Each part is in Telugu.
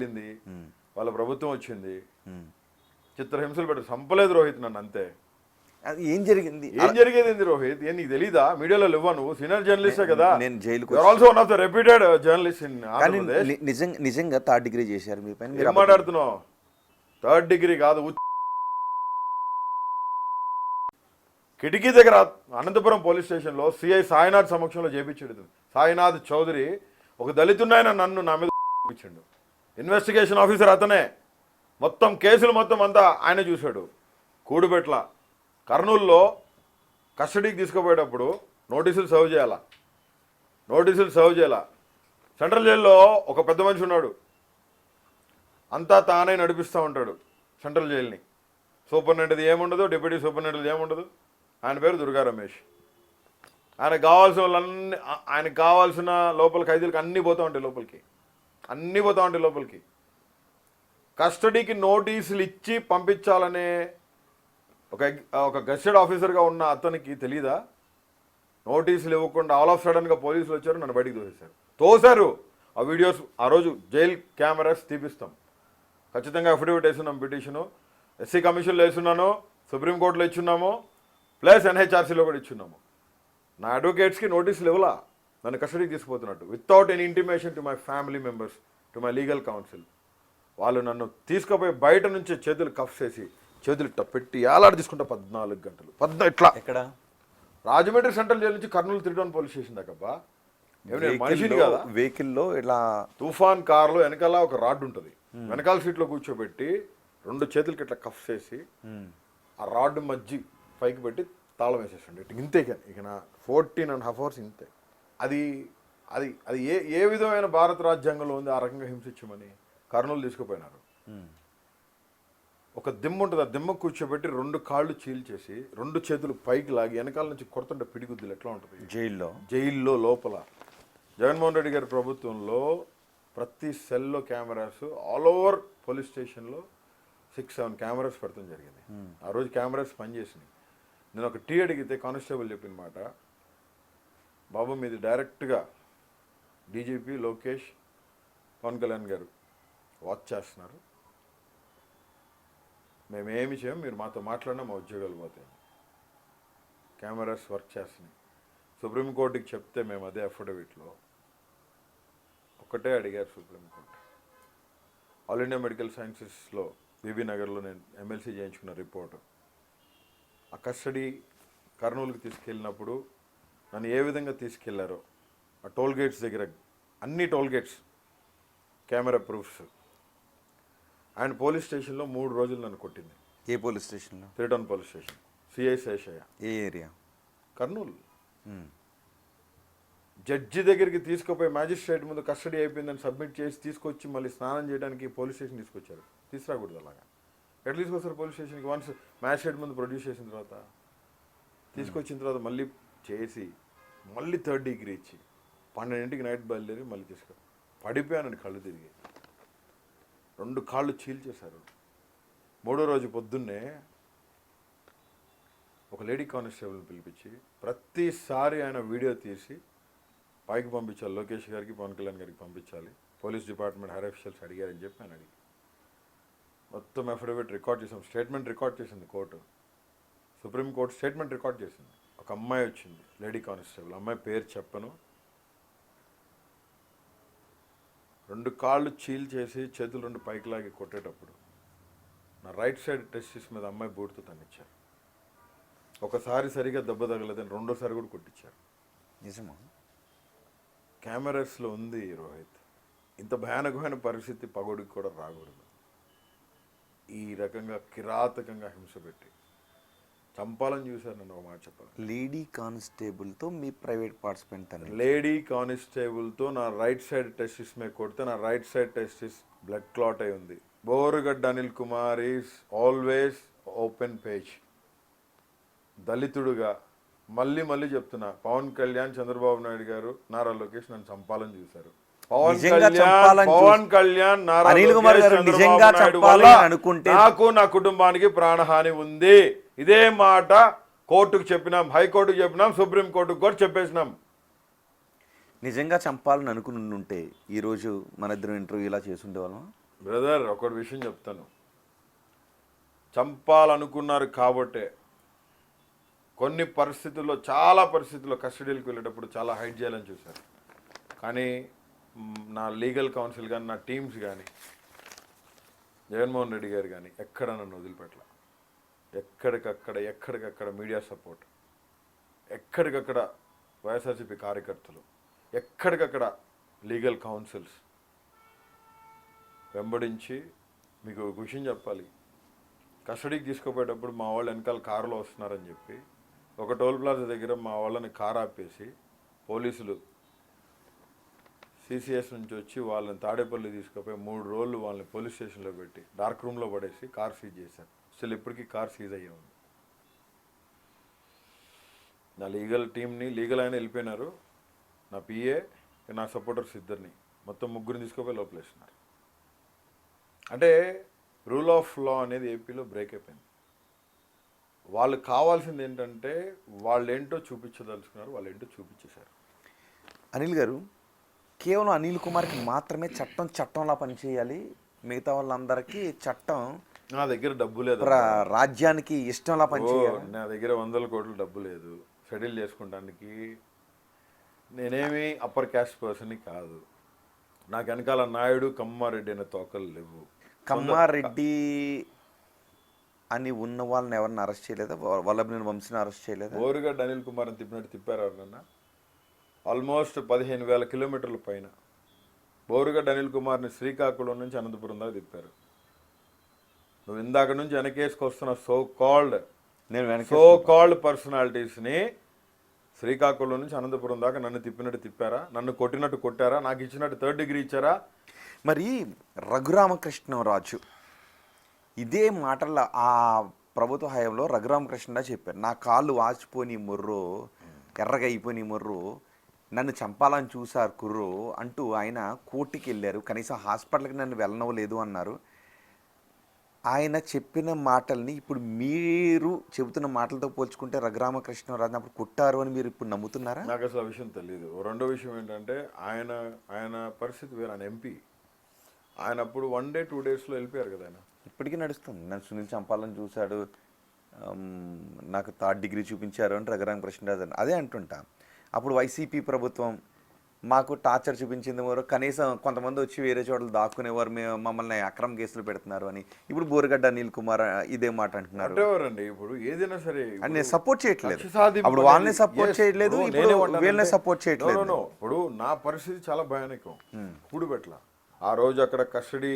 వెళ్ళింది, వాళ్ళ ప్రభుత్వం వచ్చింది, చిత్రహింసలు పెట్టి చంపలేదు రోహిత్ నన్ను, అంతే. అది ఏం జరిగింది? ఏం జరిగేది రోహిత్? ఏం నీకు తెలీదా? మీడియాలో లేవా నువ్వు? సీనియర్ జర్నలిస్టే కదా. నేను జైలుకు also one of the reputed journalist in Andhra Pradesh. నిజంగా 3rd డిగ్రీ చేశారు మీ పైన. ఏం మాట్లాడుతున్నావు? 3rd డిగ్రీ కాదు, కిటికీ దగ్గర అనంతపురం పోలీస్ స్టేషన్లో సిఐ సాయినాథ్ సమక్షంలో చేపించాడు. సాయినాథ్ చౌదరి ఒక దళితున్నాయన నన్ను నా మీద చూపించాడు. ఇన్వెస్టిగేషన్ ఆఫీసర్ అతనే. మొత్తం కేసులు మొత్తం అంతా ఆయన చూశాడు. కూడుబెట్ల కర్నూలులో కస్టడీకి తీసుకుపోయేటప్పుడు నోటీసులు సర్వ్ చేయాలా. సెంట్రల్ జైల్లో ఒక పెద్ద మనిషి ఉన్నాడు, అంతా తానే నడిపిస్తూ ఉంటాడు సెంట్రల్ జైల్ని. సూపరింటెండెంట్ ఏముండదు, డిప్యూటీ సూపరింటెండెంట్ ఏముండదు. ఆయన పేరు దుర్గా రమేష్. ఆయనకు కావాల్సిన లోపల ఖైదీలకు అన్నీ పోతూ ఉంటాయి లోపలికి. కస్టడీకి నోటీసులు ఇచ్చి పంపించాలనే ఒక గెస్టెడ్ ఆఫీసర్గా ఉన్న అతనికి తెలీదా? నోటీసులు ఇవ్వకుండా ఆల్ ఆఫ్ సడన్గా పోలీసులు వచ్చారు, నన్ను బయటికి తోశారు. ఆ వీడియోస్ ఆ రోజు జైల్ కెమెరాస్ తీపిస్తాం. ఖచ్చితంగా అఫిడవిట్ వేస్తున్నాం, పిటిషను ఎస్సీ కమిషన్లో వేస్తున్నాను, సుప్రీంకోర్టులో ఇచ్చున్నాము, ప్లస్ ఎన్హెచ్ఆర్సీలో కూడా ఇచ్చున్నాము. నా అడ్వకేట్స్కి నోటీసులు ఇవ్వలా నన్ను కస్టడీకి తీసుకుపోతున్నట్టు, without any intimation to my family members, to my legal counsel. వాళ్ళు నన్ను తీసుకుపోయి బయట నుంచి చేతులు కఫ్ చేసి చేతులు ఇట్లా పెట్టి ఏలాడి తీసుకుంటా 14 గంటలు. ఇట్లా ఎక్కడ? రాజమండ్రి సెంట్రల్ జైలు నుంచి కర్నూలు 3 టౌన్ పోలీస్ స్టేషన్ దాకా. మనిషిని కదా, వెహికల్లో ఇలా తుఫాన్ కార్లో వెనకాల ఒక రాడ్ ఉంటుంది, వెనకాల సీట్లో కూర్చోబెట్టి 2 చేతులకి ఇట్లా కఫ్ చేసి ఆ రాడ్ మధ్య పైకి పెట్టి తాళం వేసేసండి. ఇంతే ఇక నా 14.5 hours ఇంతే. అది అది అది ఏ విధమైన భారత రాజ్యాంగంలో ఉంది ఆ రకంగా హింసించమని? కర్నూలు తీసుకుపోయినారు. ఒక దిమ్మ ఉంటుంది, ఆ దిమ్మ కూర్చోబెట్టి 2 కాళ్ళు చీల్చేసి 2 చేతులు పైకి లాగి వెనకాల నుంచి కొడుతుంటే పిడిగుద్దులు ఎట్లా ఉంటుంది జైల్లో లోపల. జగన్మోహన్ రెడ్డి గారి ప్రభుత్వంలో ప్రతి సెల్లో కెమెరాస్, ఆల్ ఓవర్ పోలీస్ స్టేషన్లో 6-7 కెమెరాస్ పెడతాం జరిగింది. ఆ రోజు కెమెరాస్ పనిచేసినాయి. నేను ఒక టీ అడిగితే కానిస్టేబుల్ చెప్పిన మాట, బాబు మీది డైరెక్ట్గా డీజీపీ లోకేష్, పవన్ కళ్యాణ్ గారు వాచ్ చేస్తున్నారు, మేమేమి చేయం, మీరు మాతో మాట్లాడినా మా ఉద్యోగాలు పోతాయి. కెమెరాస్ వర్క్ చేస్తున్నాయి. సుప్రీంకోర్టుకి చెప్తే మేము అదే అఫిడవిట్లో ఒకటే అడిగారు సుప్రీంకోర్టు. ఆల్ ఇండియా మెడికల్ సైన్సెస్లో బీబీ నగర్లో నేను ఎమ్మెల్సీ చేయించుకున్న రిపోర్టు, ఆ కస్టడీ కర్నూలుకి తీసుకెళ్ళినప్పుడు నన్ను ఏ విధంగా తీసుకెళ్లారో, ఆ టోల్ గేట్స్ దగ్గర అన్ని టోల్ గేట్స్ కెమెరా ప్రూఫ్స్. ఆయన పోలీస్ స్టేషన్లో 3 రోజులు నన్ను కొట్టింది. ఏ పోలీస్ స్టేషన్లో? 3 town police station, CI Seshaiah. ఏ ఏరియా? కర్నూలు. జడ్జి దగ్గరికి తీసుకుపోయి మ్యాజిస్ట్రేట్ ముందు కస్టడీ అయిపోయిందని సబ్మిట్ చేసి తీసుకొచ్చి మళ్ళీ స్నానం చేయడానికి పోలీస్ స్టేషన్ తీసుకొచ్చారు. తీసుకురాకూడదు అలాగా. ఎట్లా తీసుకొస్తారు పోలీస్ స్టేషన్కి? వన్స్ మ్యాజిస్ట్రేట్ ముందు ప్రొడ్యూస్ చేసిన తర్వాత, తీసుకొచ్చిన తర్వాత మళ్ళీ చేసి మళ్ళీ 3rd డిగ్రీ ఇచ్చి 12ంటికి నైట్ బయలుదేరి మళ్ళీ పడిపోయానని కళ్ళు తిరిగి 2 కాళ్ళు చీల్చేశారు. 3వ రోజు పొద్దున్నే ఒక లేడీ కానిస్టేబుల్ని పిలిపించి ప్రతిసారి ఆయన వీడియో తీసి పైకి పంపించాలి, లోకేష్ గారికి, పవన్ కళ్యాణ్ గారికి పంపించాలి, పోలీస్ డిపార్ట్మెంట్ హైర్ అఫీషియల్స్ అడిగారని చెప్పి ఆయన అడిగి మొత్తం అఫిడవిట్ రికార్డ్ చేసాం. స్టేట్మెంట్ రికార్డ్ చేసింది కోర్టు, సుప్రీంకోర్టు స్టేట్మెంట్ రికార్డ్ చేసింది. ఒక అమ్మాయి వచ్చింది, లేడీ కానిస్టేబుల్, అమ్మాయి పేరు చెప్పను, 2 కాళ్ళు చీల్చేసి చేతులు 2 పైకి లాగి కొట్టేటప్పుడు నా రైట్ సైడ్ టెస్టిస్ మీద అమ్మాయి బూట్తో తన్నిచ్చారు. ఒకసారి సరిగా దెబ్బ తగలేదని 2వసారి కూడా కొట్టించారు. నిజమా? కెమెరాస్లో ఉంది రోహిత్. ఇంత భయానకమైన పరిస్థితి పగోడికి కూడా రాకూడదు. ఈ రకంగా కిరాతకంగా హింస పెట్టి చంపాలని చూశారు. నన్ను ఒక మాట చెప్పాలి, లేడీ కానిస్టేబుల్తో మీ ప్రైవేట్ పార్టిసిపెంట్ అని, లేడీ కానిస్టేబుల్తో నా రైట్ సైడ్ టెస్టిస్ మీద కొడితే నా right side testis blood clot అయి ఉంది. Borugadda Anil Kumar is always open page. దళితుడుగా మళ్ళీ చెప్తున్నా, పవన్ కళ్యాణ్, చంద్రబాబు నాయుడు గారు, నారా లోకేష్ నన్ను చంపాలని చూశారు. పవన్ కళ్యాణ్, నారా అనుకుంటే నాకు, నా కుటుంబానికి ప్రాణహాని ఉంది. ఇదే మాట కోర్టుకు చెప్పినాం, హైకోర్టుకు చెప్పినాం, సుప్రీంకోర్టుకు కూడా చెప్పేసినాం. నిజంగా చంపాలని అనుకుని ఉంటే ఈరోజు మన ఇద్దరు ఇంటర్వ్యూ ఇలా చేసుండేవాళ్ళం. బ్రదర్ ఒకటి విషయం చెప్తాను, చంపాలనుకున్నారు కాబట్టే కొన్ని పరిస్థితుల్లో, చాలా పరిస్థితుల్లో కస్టడీలకు వెళ్ళేటప్పుడు చాలా హైడ్ చేయాలని చూశారు. కానీ నా లీగల్ కౌన్సిల్ కానీ, నా టీమ్స్ కానీ, జగన్మోహన్ రెడ్డి గారు కానీ ఎక్కడ నన్ను వదిలిపెట్టల. ఎక్కడికక్కడ మీడియా సపోర్ట్, ఎక్కడికక్కడ వైఎస్ఆర్సీపీ కార్యకర్తలు, ఎక్కడికక్కడ లీగల్ కౌన్సిల్స్ వెంబడించి. మీకు ఒక విషయం చెప్పాలి, కస్టడీకి తీసుకుపోయేటప్పుడు మా వాళ్ళు వెనకాల కారులో వస్తున్నారని చెప్పి ఒక టోల్ ప్లాజా దగ్గర మా వాళ్ళని కారు ఆపేసి పోలీసులు సిసిఎస్ నుంచి వచ్చి వాళ్ళని తాడేపల్లి తీసుకుపోయి 3 రోజులు వాళ్ళని పోలీస్ స్టేషన్లో పెట్టి డార్క్ రూమ్లో పడేసి కార్ సీజ్ చేశారు. అసలు ఇప్పటికీ కార్ సీజ్ అయ్యే ఉంది. నా లీగల్ టీంని, లీగల్ అయినా వెళ్ళిపోయినారు, నా పిఏ, నా సపోర్టర్స్ ఇద్దరిని, మొత్తం 3 తీసుకుపోయి లోపలేస్తున్నారు. అంటే రూల్ ఆఫ్ లా అనేది ఏపీలో బ్రేక్ అయిపోయింది. వాళ్ళు కావాల్సింది ఏంటంటే వాళ్ళు ఏంటో చూపించదలుచుకున్నారు, వాళ్ళు ఏంటో చూపించేశారు. అనిల్ గారు, కేవలం అనిల్ కుమార్కి మాత్రమే చట్టంలా పనిచేయాలి, మిగతా వాళ్ళందరికీ చట్టం నా దగ్గర డబ్బు లేదు, రాజ్యానికి ఇష్టంలా పనిచేయాలి. నా దగ్గర 100 కోట్ల డబ్బు లేదు, సెటిల్ చేసుకుంటానికి. నేనేమి అప్పర్ క్యాస్ట్ పర్సన్ని కాదు, నాకు వెనకాల నాయుడు, కమ్మారెడ్డి అనే తోకలు లేవు. కమ్మారెడ్డి అని ఉన్న వాళ్ళని ఎవరిని అరెస్ట్ చేయలేదా? వల్లభనేని వంశీని అరెస్ట్ చేయలేదా? బోరుగడ్డ అనిల్ కుమార్ అని తిప్పినట్టు తిప్పారు ఎవరన్నా? ఆల్మోస్ట్ 15,000 కిలోమీటర్ల పైన బోరుగడ్డ అనిల్ కుమార్ని శ్రీకాకుళం నుంచి అనంతపురం దాకా తిప్పారు. నువ్వు ఇందాక నుంచి వెనకేసుకొస్తున్న సో కాల్డ్ పర్సనాలిటీస్ని శ్రీకాకుళం నుంచి అనంతపురం దాకా నన్ను తిప్పినట్టు తిప్పారా? నన్ను కొట్టినట్టు కొట్టారా? నాకు ఇచ్చినట్టు 3rd డిగ్రీ ఇచ్చారా? మరి రఘురామకృష్ణరాజు ఇదే మాటల్లో ఆ ప్రభుత్వ హయాంలో రఘురామకృష్ణరాజు చెప్పారు, నా కాళ్ళు వాచిపోని ముర్రో, ఎర్రగా అయిపోయి ముర్రో, నన్ను చంపాలని చూశారు కుర్రో అంటూ ఆయన కోర్టుకి వెళ్ళారు. కనీసం హాస్పిటల్కి నన్ను వెళ్ళనవలేదు అన్నారు. ఆయన చెప్పిన మాటల్ని ఇప్పుడు మీరు చెబుతున్న మాటలతో పోల్చుకుంటే రఘురామకృష్ణరాజు అప్పుడు కొట్టారు అని మీరు ఇప్పుడు నమ్ముతున్నారా? నాకు అసలు ఆ విషయం తెలియదు. రెండో విషయం ఏంటంటే ఆయన పరిస్థితి వేరు. ఆయన ఎంపీ, ఆయన అప్పుడు 1 డే 2 డేస్లో వెళ్ళిపోయారు కదా. ఆయన ఇప్పటికీ నడుస్తుంది, నన్ను సునీల్ చంపాలని చూశాడు, నాకు 3rd డిగ్రీ చూపించారు అని రఘురామకృష్ణరాజు అని అదే అంటుంటా. అప్పుడు వైసీపీ ప్రభుత్వం మాకు టార్చర్ చూపించింది, మరో కనీసం కొంతమంది వచ్చి వేరే చోట్ల దాక్కునేవారు, మమ్మల్ని అక్రమ కేసులు పెడుతున్నారు అని. ఇప్పుడు బోరుగడ్డ అనిల్ కుమార్ ఇదే మాట అంటున్నారు. ఇప్పుడు ఏదైనా సరే నేను సపోర్ట్ చేయట్లేదు, అప్పుడు వాళ్ళని సపోర్ట్ చేయట్లేదు, వీళ్ళని సపోర్ట్ చేయట్లేదు. ఇప్పుడు నా పరిస్థితి చాలా భయానకం. ఇప్పుడు పెట్ల ఆ రోజు అక్కడ కస్టడీ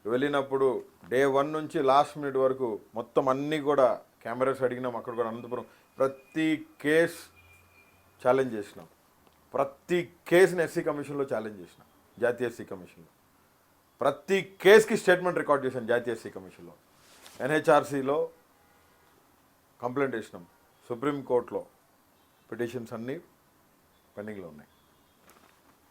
వెళ్ళినప్పుడు డే 1 నుంచి లాస్ట్ మినిట్ వరకు మొత్తం అన్నీ కూడా కెమెరాస్ అడిగినాం. అక్కడ కూడా అనంతపురం ప్రతి కేసు ఛాలెంజ్ చేసినాం, ప్రతి కేసుని ఎస్సీ కమిషన్లో ఛాలెంజ్ చేసినాం, జాతీయ ఎస్సీ కమిషన్లో. ప్రతి కేసుకి స్టేట్మెంట్ రికార్డ్ చేశాను జాతీయ ఎస్సీ కమిషన్లో. ఎన్హెచ్ఆర్సీలో కంప్లైంట్ చేసినాం, సుప్రీంకోర్టులో పిటిషన్స్ అన్నీ పెండింగ్లో ఉన్నాయి.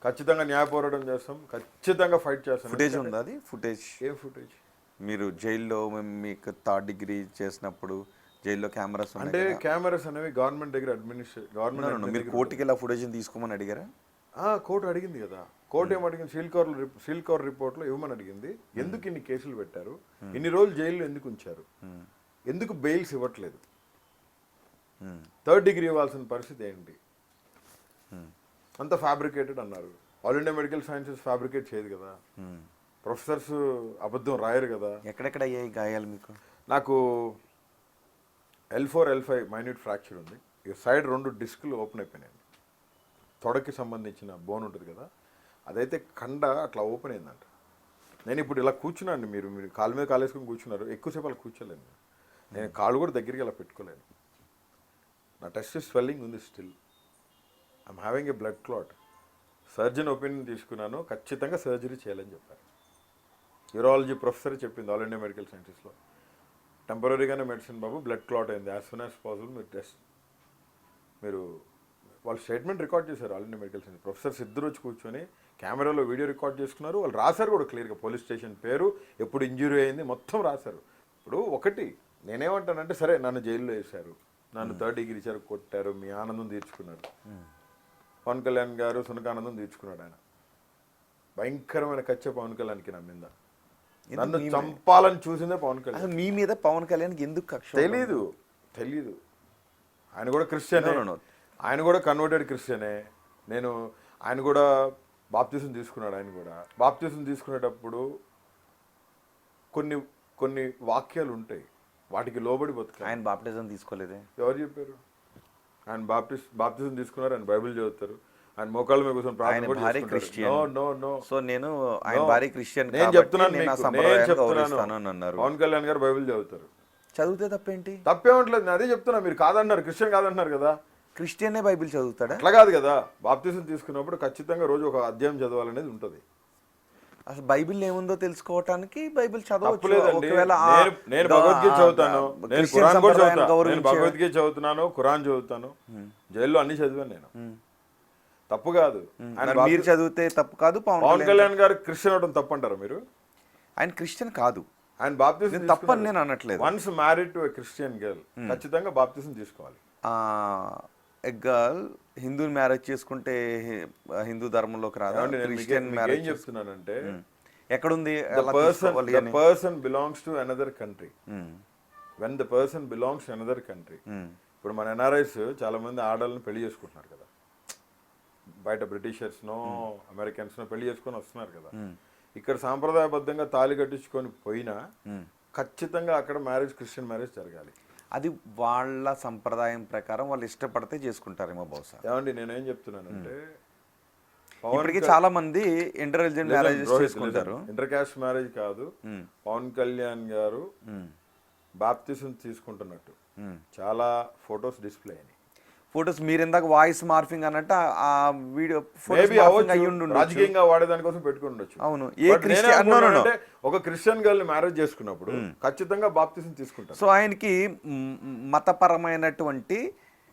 ఖచ్చితంగా న్యాయ పోరాటం చేస్తాం, ఖచ్చితంగా ఫైట్ చేస్తాం. ఫుటేజ్ ఉందా? అది ఫుటేజ్, ఏ ఫుటేజ్? మీరు జైల్లో మీకు 3rd డిగ్రీ చేసినప్పుడు జైల్లో కెమెరాస్ అంటే కెమెరాస్ అనేవి గవర్నమెంట్ దగ్గర గవర్నమెంట్ మీరు కోర్టుకి వెళ్ళి ఫుటేజ్ తీసుకోమని అడిగారా? కోర్టు అడిగింది కదా. కోర్టు ఏమడిగింది? సీల్ కవర్ రిపోర్ట్లో ఇవ్వమని అడిగింది. ఎందుకు ఇన్ని కేసులు పెట్టారు, ఇన్ని రోజులు జైల్లో ఎందుకు ఉంచారు, ఎందుకు బెయిల్స్ ఇవ్వట్లేదు, 3rd డిగ్రీ ఇవ్వాల్సిన పరిస్థితి ఏంటి? అంత ఫ్యాబ్రికేటెడ్ అన్నారు. All India medical sciences fabricate చేయదు కదా, ప్రొఫెసర్స్ అబద్ధం రాయరు కదా. ఎక్కడెక్కడ అయ్యాయి గాయాలు మీకు? నాకు L4 L5 మైన్యూట్ ఫ్రాక్చర్ ఉంది. ఇక సైడ్ 2 డిస్కులు ఓపెన్ అయిపోయినాయి. తొడకి సంబంధించిన బోన్ ఉంటుంది కదా, అదైతే కండ అట్లా ఓపెన్ అయిందంట. నేను ఇప్పుడు ఇలా కూర్చున్నాను, మీరు కాలు మీద కాలు వేసుకొని కూర్చున్నారు, ఎక్కువసేపు అలా కూర్చోలేను. నేను కాళ్ళు కూడా దగ్గరికి అలా పెట్టుకోలేను. నా టెస్ట్ స్వెల్లింగ్ ఉంది still. I'm having a blood clot. Surgeon opinion తీసుకున్నాను, ఖచ్చితంగా సర్జరీ చేయాలని చెప్పారు. యూరాలజీ ప్రొఫెసర్ చెప్పింది ఆల్ ఇండియా మెడికల్ సైన్సెస్లో, టెంపరీగానే మెడిసిన్ బాబు, బ్లడ్ క్లాట్ అయింది, యాజ్ సూన్ యాజ్ పాసిబుల్ మీరు వాళ్ళు స్టేట్మెంట్ రికార్డ్ చేశారు. All India medical science professors ఇద్దరు వచ్చి కూర్చొని కెమెరాలో వీడియో రికార్డ్ చేసుకున్నారు. వాళ్ళు రాశారు కూడా క్లియర్గా, పోలీస్ స్టేషన్ పేరు, ఎప్పుడు ఇంజురీ అయింది మొత్తం రాశారు. ఇప్పుడు ఒకటి నేనేమంటానంటే, సరే నన్ను జైల్లో వేశారు, నన్ను 3rd డిగ్రీ ఇచ్చారు, కొట్టారు, మీ ఆనందం తీర్చుకున్నారు. పవన్ కళ్యాణ్ గారు సునకానందం తీర్చుకున్నాడు. ఆయన భయంకరమైన కచ్చ పవన్ కళ్యాణ్కి నా మీద. నన్ను చంపాలని చూసిందే పవన్ కళ్యాణ్. అసలు మీ మీద పవన్ కళ్యాణ్కి ఎందుకు కక్ష? తెలీదు. ఆయన కూడా క్రిస్టియనే, ఆయన కూడా కన్వర్టెడ్ క్రిస్టియనే. ఆయన కూడా బాప్తిజం తీసుకున్నాడు. ఆయన కూడా బాప్తిజం తీసుకునేటప్పుడు కొన్ని వాక్యాలు ఉంటాయి, వాటికి లోబడి బతుకు. ఆయన బాప్టిజం తీసుకోలేదే. ఎవరు చెప్పారు? ఆయన బాప్తిజం తీసుకున్నారు, ఆయన బైబిల్ చదువుతారు, ఆయన మోకాళ్ళ మీద కూర్చొని ప్రార్థన కూడా చేసుకుంటారు. సో నేను ఆయన భార్య క్రిస్టియన్, నేను చెప్తున్నాను అన్నారు. పవన్ కళ్యాణ్ గారు బైబిల్ చదువుతారు. చదివితే తప్పేంటి? తప్పేమంటలేదు, నేను అదే చెప్తున్నా. మీరు కాదన్నారు, క్రిస్టియన్ కాదంటున్నారు కదా. క్రిస్టియనే బైబిల్ చదువుతాడా? అట్లా కాదు కదా. బాప్తిజం తీసుకున్నప్పుడు ఖచ్చితంగా రోజు ఒక అధ్యాయం చదవాలనేది ఉంటుంది. అసలు బైబిల్ ఏముందో తెలుసుకోవటానికి బైబిల్ చదవచ్చు. నేను భగవద్గీత చదువుతాను, నేను ఖురాన్ కూడా చదువుతాను. నేను భగవద్గీత చదువుతున్నాను, ఖురాన్ చదువుతాను, జైల్లో అన్ని చదివాను నేను. తప్పు కాదు. మీరు చదివితే తప్పు కాదు. పవన్ కళ్యాణ్ గారు క్రిస్టియన్ అవడం తప్పు అంటారా మీరు? ఆయన క్రిస్టియన్ కాదు. ఆయన బాప్తిజం తప్పని నేను అనట్లేదు. Once married to Christian girl ఖచ్చితంగా బాప్తిజం తీసుకోవాలి. ఎ గర్ల్ హిందూ మ్యారేజ్ చేసుకుంటే హిందూ ధర్మంలోకి రాదు. క్రిస్టియన్ మ్యారేజ్ ఏం చెప్తున్నానంటే, ఎక్కడుంది? Person belongs to another country. When the person belongs to another country. ఇప్పుడు మన ఎన్ఆర్ఐస్ చాలా మంది ఆడవాళ్ళని పెళ్లి చేసుకుంటున్నారు కదా, బయట బ్రిటిషర్స్ నో అమెరికన్స్ నో పెళ్లి చేసుకొని వస్తున్నారు కదా. ఇక్కడ సాంప్రదాయబద్ధంగా తాళి కట్టించుకొని పోయినా ఖచ్చితంగా అక్కడ మ్యారేజ్ క్రిస్టియన్ మ్యారేజ్ జరగాలి. అది వాళ్ళ సంప్రదాయం ప్రకారం వాళ్ళు ఇష్టపడితే చేసుకుంటారేమో బహుశా. ఏమండి నేనేం చెప్తున్నానంటే, ఇప్పటికీ చాలా మంది ఇంటర్ రిలీజియన్ మ్యారేజెస్ చేసుకుంటారు. ఇంటర్ క్యాస్ట్ మ్యారేజ్ కాదు. పవన్ కళ్యాణ్ గారు బాప్తిజం తీసుకుంటున్నట్టు చాలా ఫొటోస్ డిస్ప్లే అయినాయి. ఫొటోస్ మీరు ఇందాక వాయిస్ మార్ఫింగ్ అన్నట్టు ఆ వీడియో రాజకీయంగా వాడేదాని కోసం పెట్టుకుని ఉండొచ్చు. అవును. ఒక క్రిస్టియన్ గర్ల్ మ్యారేజ్ చేసుకున్నప్పుడు ఖచ్చితంగా బాప్తిజం తీసుకుంటారు. సో ఆయనకి మతపరమైనటువంటి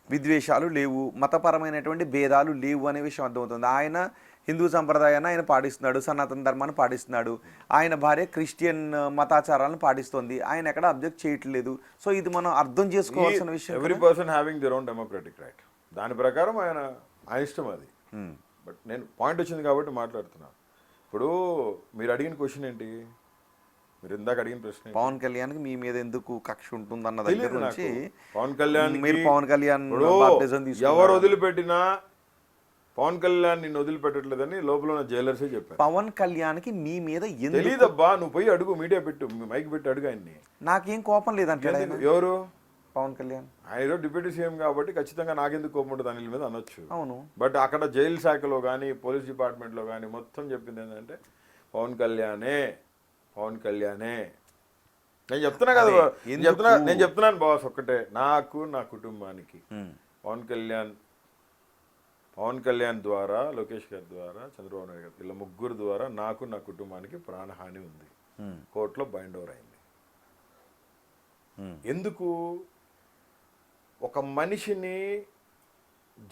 విద్వేషాలు లేవు, మతపరమైనటువంటి భేదాలు లేవు అనే విషయం అర్థమవుతుంది. ఆయన హిందూ సంప్రదాయాన్ని ఆయన పాటిస్తున్నాడు, సనాతన ధర్మాన్ని పాటిస్తున్నాడు. ఆయన భార్య క్రిస్టియన్ మతాచారాలను పాటిస్తుంది. ఆయన ఎక్కడ అబ్జెక్ట్ చేయట్లేదు. సో ఇది మనం అర్థం చేసుకోవాల్సిన విషయం. Every person having their own democratic right. దాని ప్రకారం ఆయన ఇష్టం అది. బట్ నేను పాయింట్ వచ్చింది కాబట్టి మాట్లాడుతున్నాను. ఇప్పుడు మీరు అడిగిన క్వశ్చన్ ఏంటి? మీరు ఇందాక అడిగిన ప్రశ్న, పవన్ కళ్యాణ్కి మీ మీద ఎందుకు కక్ష ఉంటుందన్న దగ్గర నుంచి పవన్ కళ్యాణ్ ఎవరు వదిలిపెట్టినా పవన్ కళ్యాణ్ నిన్ను వదిలిపెట్టట్లేదని లోపల జైలర్సే చెప్పారు. పవన్ కళ్యాణ్కి మీ మీద తెలీదబ్బా, నువ్వు పోయి అడుగు, మీడియా పెట్టు, మైక్ పెట్టి అడుగు ఆయన్ని. నాకేం కోపం లేదంటే. ఎవరు? పవన్ కళ్యాణ్. ఆయన డిప్యూటీ సీఎం కాబట్టి ఖచ్చితంగా నాకెందుకు కోపం ఉంటుంది అనిల్ మీద అనొచ్చు. అవును. బట్ అక్కడ జైలు శాఖలో కానీ పోలీస్ డిపార్ట్మెంట్లో కానీ మొత్తం చెప్పింది ఏంటంటే పవన్ కళ్యాణే. నేను చెప్తున్నా కదా, నేను చెప్తున్నాను బాస్ ఒక్కటే, నాకు నా కుటుంబానికి పవన్ కళ్యాణ్ ద్వారా, లోకేష్ గారి ద్వారా, చంద్రబాబు నాయుడు గారు, ఇలా ముగ్గురు ద్వారా నాకు నా కుటుంబానికి ప్రాణహాని ఉంది. కోర్టులో బైండ్ ఓవర్ అయింది. ఎందుకు? ఒక మనిషిని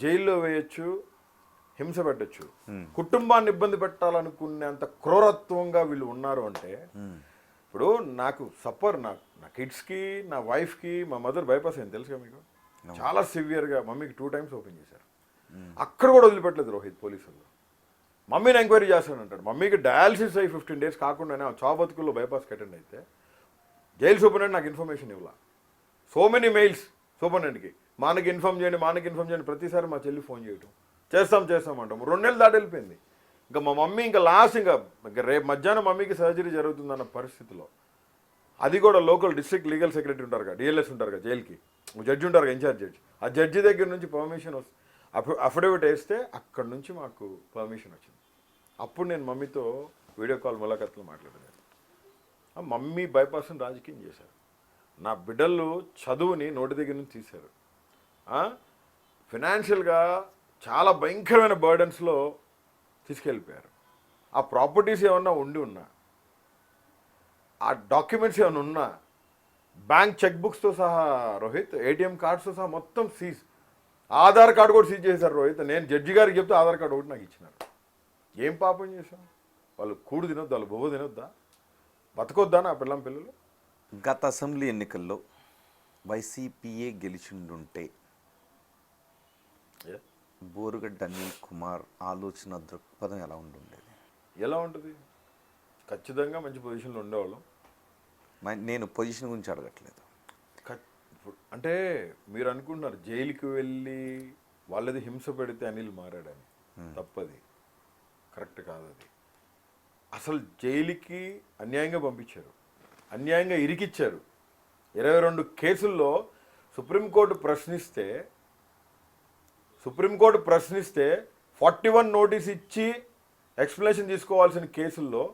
జైల్లో వేయచ్చు, హింస పెట్టచ్చు, కుటుంబాన్ని ఇబ్బంది పెట్టాలనుకునేంత క్రూరత్వంగా వీళ్ళు ఉన్నారు అంటే, ఇప్పుడు నాకు నా కిడ్స్కి, నా వైఫ్కి మా మదర్ బైపాస్ అయింది తెలుసుగా మీకు. చాలా సివియర్గా మమ్మీకి 2 times ఓపెన్ చేశారు. అక్కడ కూడా వదిలిపెట్టలేదు రోహిత్ పోలీసులు. మమ్మీని ఎంక్వైరీ చేస్తానంటాడు. మమ్మీకి డయాలసిస్ అయ్యి 15 days కాకుండానే చాబతుకుల్లో బైపాస్కి అటెండ్ అయితే జైలు సూపరింటెండెంట్ నాకు ఇన్ఫర్మేషన్ ఇవ్వాల. సో మెనీ మెయిల్స్ సూపరింటెండెంట్కి, మానకి ఇన్ఫార్మ్ చేయండి, ప్రతిసారి మా చెల్లి ఫోన్ చేయటం, చేస్తామంటాం. 2 నెలలు దాటి వెళ్ళిపోయింది. ఇంకా మా మమ్మీ ఇంకా లాస్ట్ ఇంకా రేపు మధ్యాహ్నం మమ్మీకి సర్జరీ జరుగుతుందన్న పరిస్థితిలో, అది కూడా లోకల్ డిస్ట్రిక్ట్ లీగల్ సెక్రటరీ ఉంటారు కదా, డిఎల్ఎస్ ఉంటారు కదా, జైలుకి జడ్జి ఉంటారు కదా, ఇన్ఛార్జ్ జడ్జి, ఆ జడ్జి దగ్గర నుంచి పర్మిషన్ వస్తుంది. అఫిడవిట్ వేస్తే అక్కడ నుంచి మాకు పర్మిషన్ వచ్చింది. అప్పుడు నేను మమ్మీతో వీడియో కాల్ ములాఖాతులు మాట్లాడాను. మమ్మీ బైపాస్ని రాజకీయం చేశారు. నా బిడ్డలు చదువుని నోటి దగ్గర నుంచి తీశారు. ఫినాన్షియల్గా చాలా భయంకరమైన బర్డన్స్లో తీసుకెళ్ళిపోయారు. ఆ ప్రాపర్టీస్ ఏమన్నా ఉన్నా, ఆ డాక్యుమెంట్స్ ఏమైనా ఉన్నా, బ్యాంక్ చెక్ బుక్స్తో సహా రోహిత్, ఏటీఎం కార్డ్స్తో సహా మొత్తం సీజ్. ఆధార్ కార్డు కూడా సీజ్ చేశారు రోహిత్. నేను జడ్జి గారికి చెప్తే ఆధార్ కార్డు ఒకటి నాకు ఇచ్చినారు. ఏం పాపం చేశాం? వాళ్ళు కూడు తినొద్దా, వాళ్ళు బొవ్వ తినొద్దా, బతకొద్దా నా పిల్లలు? గత అసెంబ్లీ ఎన్నికల్లో వైసీపీఏ గెలిచిండుంటే బోరుగడ్డ అనిల్ కుమార్ ఆలోచన దృక్పథం ఎలా ఉండేది? ఎలా ఉంటుంది? ఖచ్చితంగా మంచి పొజిషన్లో ఉండేవాళ్ళం. నేను పొజిషన్ గురించి అడగట్లేదు. అంటే మీరు అనుకుంటున్నారు జైలుకి వెళ్ళి వాళ్ళది హింస పెడితే అనిల్ మారాడని. తప్పది, కరెక్ట్ కాదు అది. అసలు జైలుకి అన్యాయంగా పంపించారు, అన్యాయంగా ఇరికిచ్చారు. 22 కేసుల్లో సుప్రీంకోర్టు ప్రశ్నిస్తే 41 నోటీస్ ఇచ్చి ఎక్స్ప్లెనేషన్ తీసుకోవాల్సిన కేసుల్లో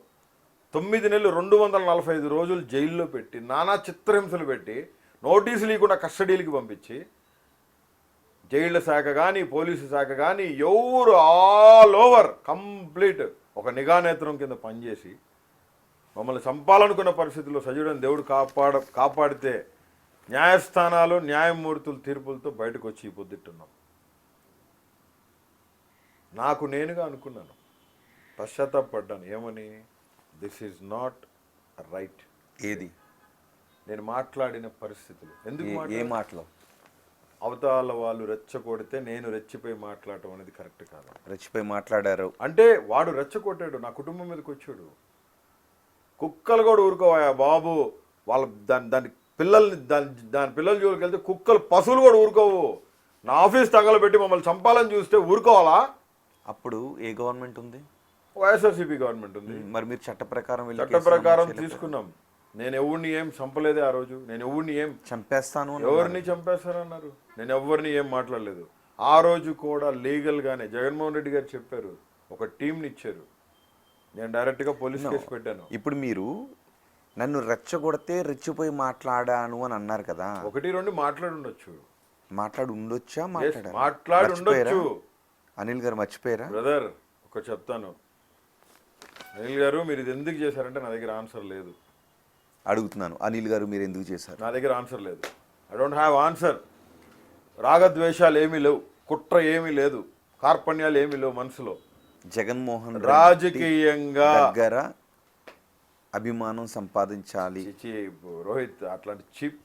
9 నెలలు 245 రోజులు జైల్లో పెట్టి నానా చిత్రహింసలు పెట్టి నోటీసులు ఇవ్వకుండా కస్టడీలకి పంపించి జైళ్ళ శాఖ కానీ పోలీసు శాఖ కానీ ఎవరు ఆల్ ఓవర్ కంప్లీట్ ఒక నిఘా నేత్రం కింద పనిచేసి మమ్మల్ని చంపాలనుకున్న పరిస్థితుల్లో సజీవుడని దేవుడు కాపాడితే న్యాయస్థానాలు న్యాయమూర్తుల తీర్పులతో బయటకు వచ్చి ఈ పొద్దుట్టున్నాం. నాకు నేనుగా అనుకున్నాను, పశ్చాత్తాపడ్డాను. ఏమని? This is not right. ఏది? నేను మాట్లాడిన పరిస్థితులు. ఎందుకు ఏ మాటలో? అవతల వాళ్ళు రెచ్చగొడితే నేను రెచ్చిపోయి మాట్లాడటం అనేది కరెక్ట్ కాదు. రెచ్చిపోయి మాట్లాడారు అంటే వాడు రెచ్చగొట్టాడు, నా కుటుంబం మీదకి వచ్చాడు. కుక్కలు కూడా ఊరుకోవాయా బాబు, వాళ్ళ దాని పిల్లల్ని దాని పిల్లల జోలికి వెళ్తే కుక్కలు పశువులు కూడా ఊరుకోవు. నా ఆఫీస్ తగలబెట్టి మమ్మల్ని చంపాలని చూస్తే ఊరుకోవాలా? అప్పుడు ఏ గవర్నమెంట్ ఉంది? వైఎస్ఆర్సీపీ గవర్నమెంట్ ఉంది. మరి మీరు చట్ట ప్రకారం తీసుకున్నాం. నేను ఎవరిని ఏం చంపలేదే ఆ రోజు. నేను ఎవరిని ఏం చంపేస్తాను, ఎవరిని చంపేస్తానన్నారు. నేను ఎవరిని ఏం మాట్లాడలేదు. ఆ రోజు కూడా లీగల్గానే జగన్మోహన్ రెడ్డి గారు చెప్పారు, ఒక టీంని ఇచ్చారు. నేను డైరెక్ట్గా పోలీస్ కేసు పెట్టాను. ఇప్పుడు మీరు నన్ను రెచ్చగొడితే రెచ్చిపోయి మాట్లాడాను అని అన్నారు కదా. 1-2 మాట్లాడి ఉండొచ్చు. మాట్లాడి ఉండొచ్చు. అనిల్ గారు మర్చిపోయారా? బ్రదర్ ఒక చెప్తాను, అనిల్ గారు మీరు ఇది ఎందుకు చేశారంటే నా దగ్గర ఆన్సర్ లేదు. అడుగుతున్నాను, అనిల్ గారు మీరు ఎందుకు చేశారు? నా దగ్గర ఆన్సర్ లేదు. I don't have answer. రాగద్వేషాలు ఏమీ లేవు, కుట్ర ఏమీ లేదు, కార్పణ్యాలు ఏమీ లేవు మనసులో. జగన్మోహన్ రాజకీయంగా దగ్గర అభిమానం సంపాదించాలి. రోహిత్ అట్లాంటి చీప్